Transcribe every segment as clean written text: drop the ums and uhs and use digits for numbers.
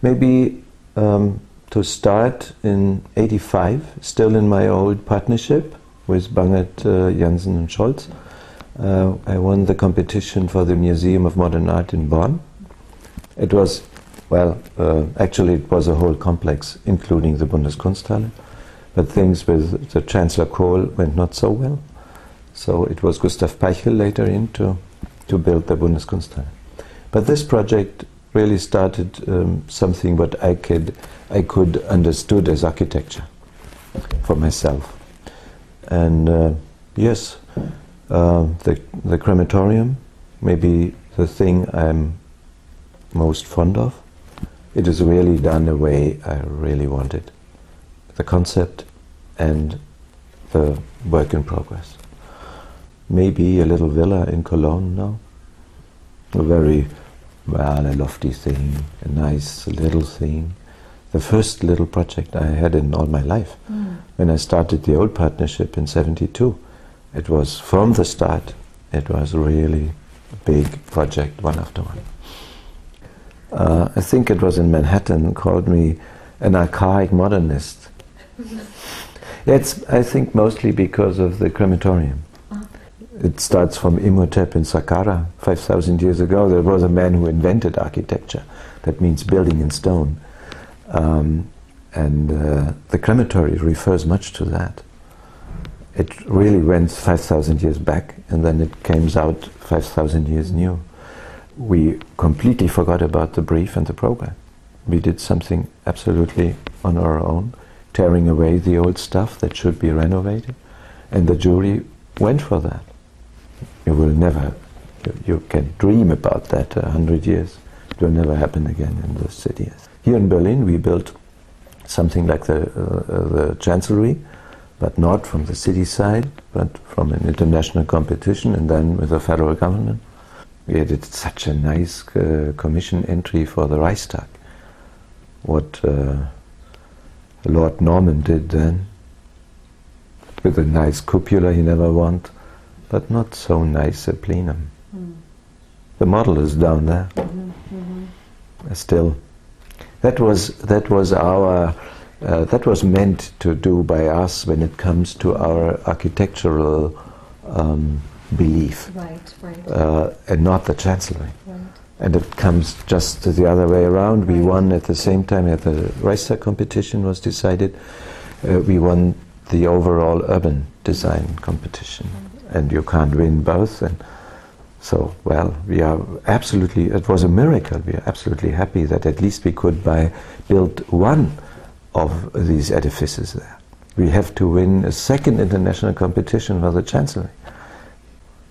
Maybe to start in '85, still in my old partnership with Bangert, Jansen and Schultes, I won the competition for the Museum of Modern Art in Bonn. It was, well, actually it was a whole complex, including the Bundeskunsthalle, but things with the Chancellor Kohl went not so well. So it was Gustav Peichel later to build the Bundeskunsthalle. But this project really started something what I could understood as architecture for myself. And yes, the crematorium, maybe the thing I'm most fond of. It is really done the way I really wanted. The concept and the work in progress. Maybe a little villa in Cologne now. A very, well, a lofty thing, a nice little thing. The first little project I had in all my life. When I started the old partnership in '72, it was from the start, it was a really big project, one after one. I think it was in Manhattan, called me an archaic modernist. It's, I think, mostly because of the crematorium. It starts from Imhotep in Saqqara, 5,000 years ago. There was a man who invented architecture. That means building in stone. The crematory refers much to that. It really went 5,000 years back, and then it came out 5,000 years new. We completely forgot about the brief and the program. We did something absolutely on our own, tearing away the old stuff that should be renovated, and the jury went for that. You will never, you can dream about that 100 years. It will never happen again in the city. Here in Berlin we built something like the Chancellery, but not from the city side, but from an international competition, and then with the federal government. We did such a nice commission entry for the Reichstag. What Lord Norman did then, with a nice cupola he never wanted, but not so nice a plenum. The model is down there. Still, that was our that was meant to do by us when it comes to our architectural belief, and not the Chancellery. And it comes just the other way around. We won at the same time, at the Reichstag competition was decided, we won the overall urban design competition. And you can't win both. And so, well, we are absolutely, it was a miracle. We are absolutely happy that at least we could build one of these edifices there. We have to win a second international competition for the Chancellery.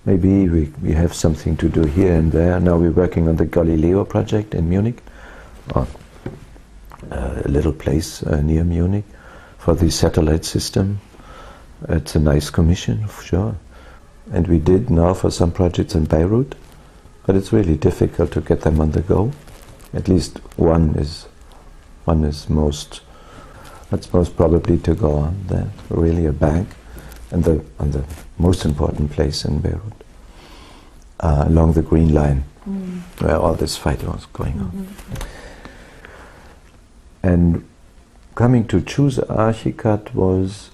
Maybe we have something to do here and there. Now we're working on the Galileo project in Munich, or a little place near Munich for the satellite system. It's a nice commission, sure. And we did now for some projects in Beirut, but it's really difficult to get them on the go. At least one is that's most probably to go on there. Really a bank, and on the most important place in Beirut, along the Green Line, where all this fight was going on. And coming to choose ArchiCAD was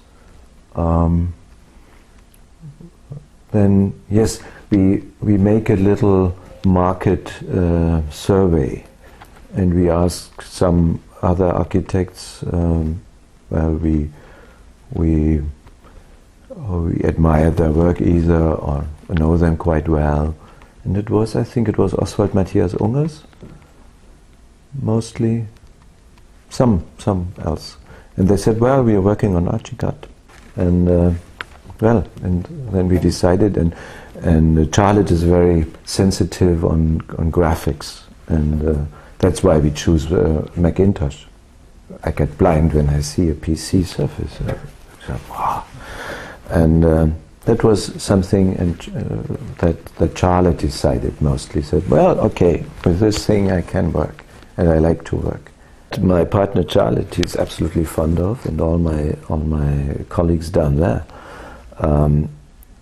then, yes, we make a little market survey, and we ask some other architects. Well, we admire their work either, or know them quite well. And it was, I think it was Oswald Matthias Ungers, mostly, some else. And they said, well, we are working on ArchiCAD. And well, and then we decided, and Charlotte is very sensitive on graphics, and that's why we choose Macintosh. I get blind when I see a PC surface. So, wow. And that was something that Charlotte decided mostly. Said, well, okay, with this thing I can work, and I like to work. My partner Charlotte is absolutely fond of, and all my colleagues down there,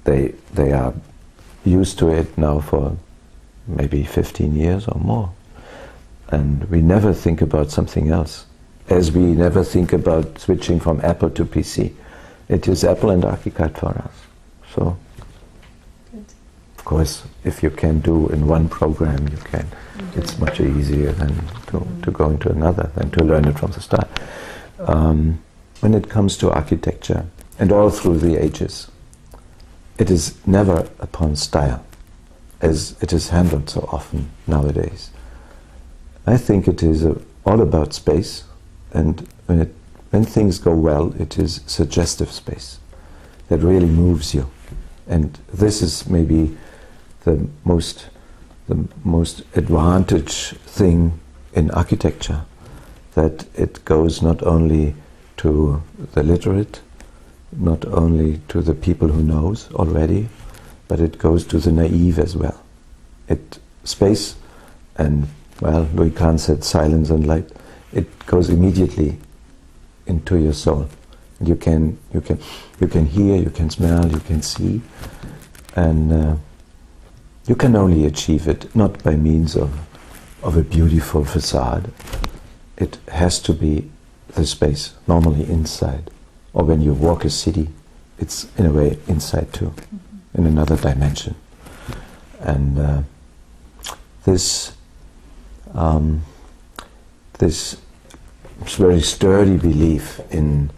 they are used to it now for maybe 15 years or more. And we never think about something else, as we never think about switching from Apple to PC. It is Apple and ArchiCAD for us. So, good. Of course, if you can do in one program, you can. It's much easier than to go into another, than to learn it from the start. When it comes to architecture, and all through the ages, it is never upon style, as it is handled so often nowadays. I think it is all about space, and when things go well, it is suggestive space that really moves you. And this is maybe the most advantage thing in architecture, that it goes not only to the literate, not only to the people who knows already, but it goes to the naive as well. Space and, well, Louis Kahn said silence and light. It goes immediately into your soul. You can hear, you can smell, you can see, and you can only achieve it not by means of a beautiful facade. It has to be the space, normally inside. Or when you walk a city, it's in a way inside too, in another dimension. And this very sturdy belief in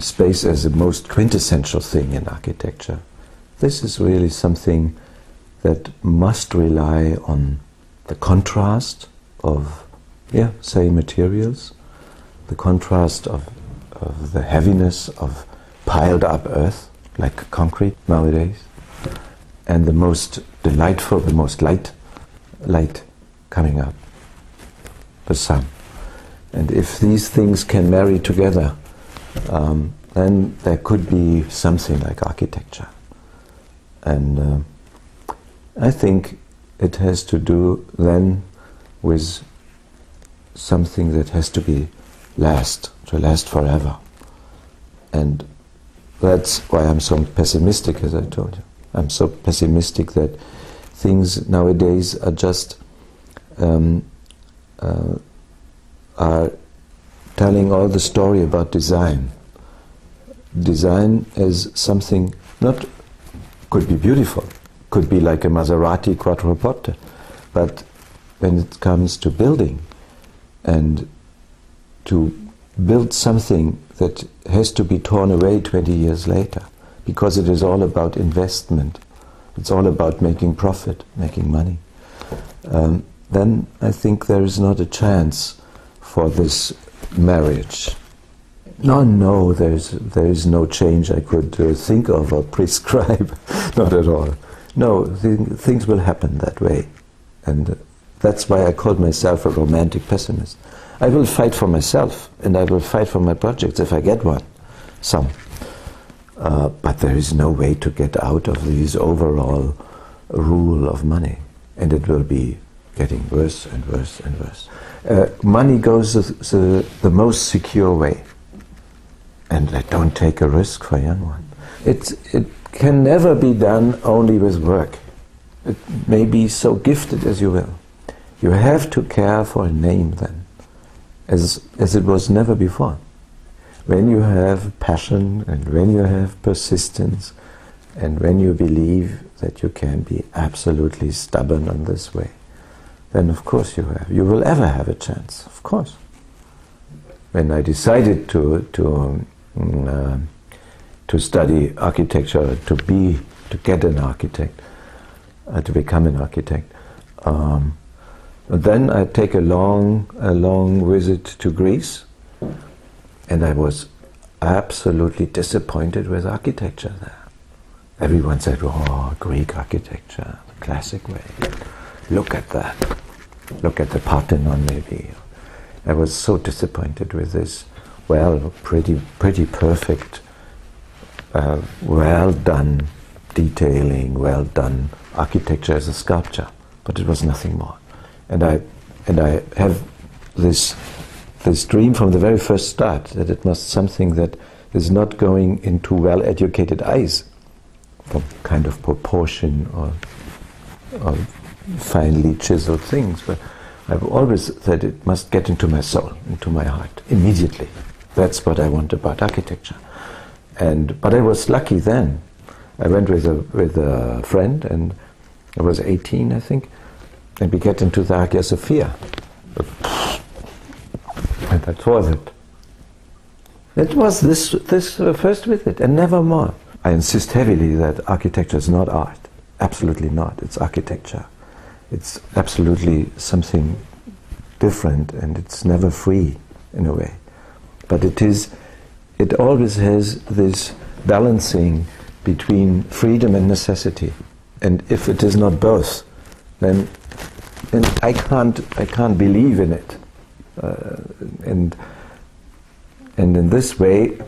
space as the most quintessential thing in architecture, this is really something that must rely on the contrast of, say, materials, the contrast of the heaviness of piled up earth, like concrete nowadays, and the most delightful, the most light coming out, the sun. And if these things can marry together, then there could be something like architecture. And I think it has to do then with something that has to last forever. And that's why I'm so pessimistic, as I told you. I'm so pessimistic that things nowadays are just are telling all the story about design. Design is something could be beautiful, could be like a Maserati quattroporte, but when it comes to building and to build something that has to be torn away 20 years later, because it is all about investment, it's all about making profit, making money, then I think there is not a chance for this marriage. No, there is no change I could think of or prescribe, not at all. No, things will happen that way, and that's why I called myself a romantic pessimist. I will fight for myself, and I will fight for my projects if I get one, some. But there is no way to get out of this overall rule of money, and it will be getting worse and worse and worse. Money goes the most secure way, and I don't take a risk for a young one. It can never be done only with work. It may be so gifted as you will. You have to care for a name then, as it was never before. When you have passion and when you have persistence and when you believe that you can be absolutely stubborn on this way, then of course you will ever have a chance, of course. When I decided to study architecture, to get an architect, to become an architect, then I take a long visit to Greece, and I was absolutely disappointed with architecture there. Everyone said, "Oh, Greek architecture, the classic way. Look at that. Look at the Parthenon, maybe." I was so disappointed with this. Well, pretty perfect, well done detailing, well done architecture as a sculpture, but it was nothing more. And I have this dream from the very first start that it must something that is not going into well-educated eyes, from kind of proportion or finely chiseled things, I've always said it must get into my soul, into my heart, immediately. That's what I want about architecture. But I was lucky then. I went with a friend, and I was 18, I think, and we get into the Hagia Sophia. And that was it. It was this first visit, and never more. I insist heavily that architecture is not art. Absolutely not. It's architecture. It's absolutely something different, and it's never free in a way. But it always has this balancing between freedom and necessity. And if it is not both, then I can't believe in it. And in this way,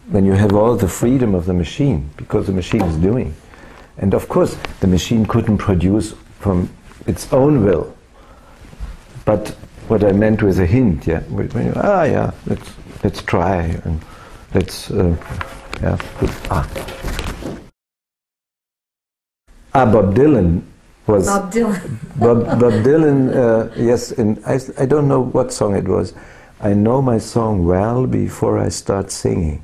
when you have all the freedom of the machine, because the machine is doing, and of course the machine couldn't produce from its own will. But what I meant with a hint, yeah, let's try and let's Bob Dylan was Bob Dylan. Bob Dylan, yes, and I don't know what song it was. I know my song well before I start singing.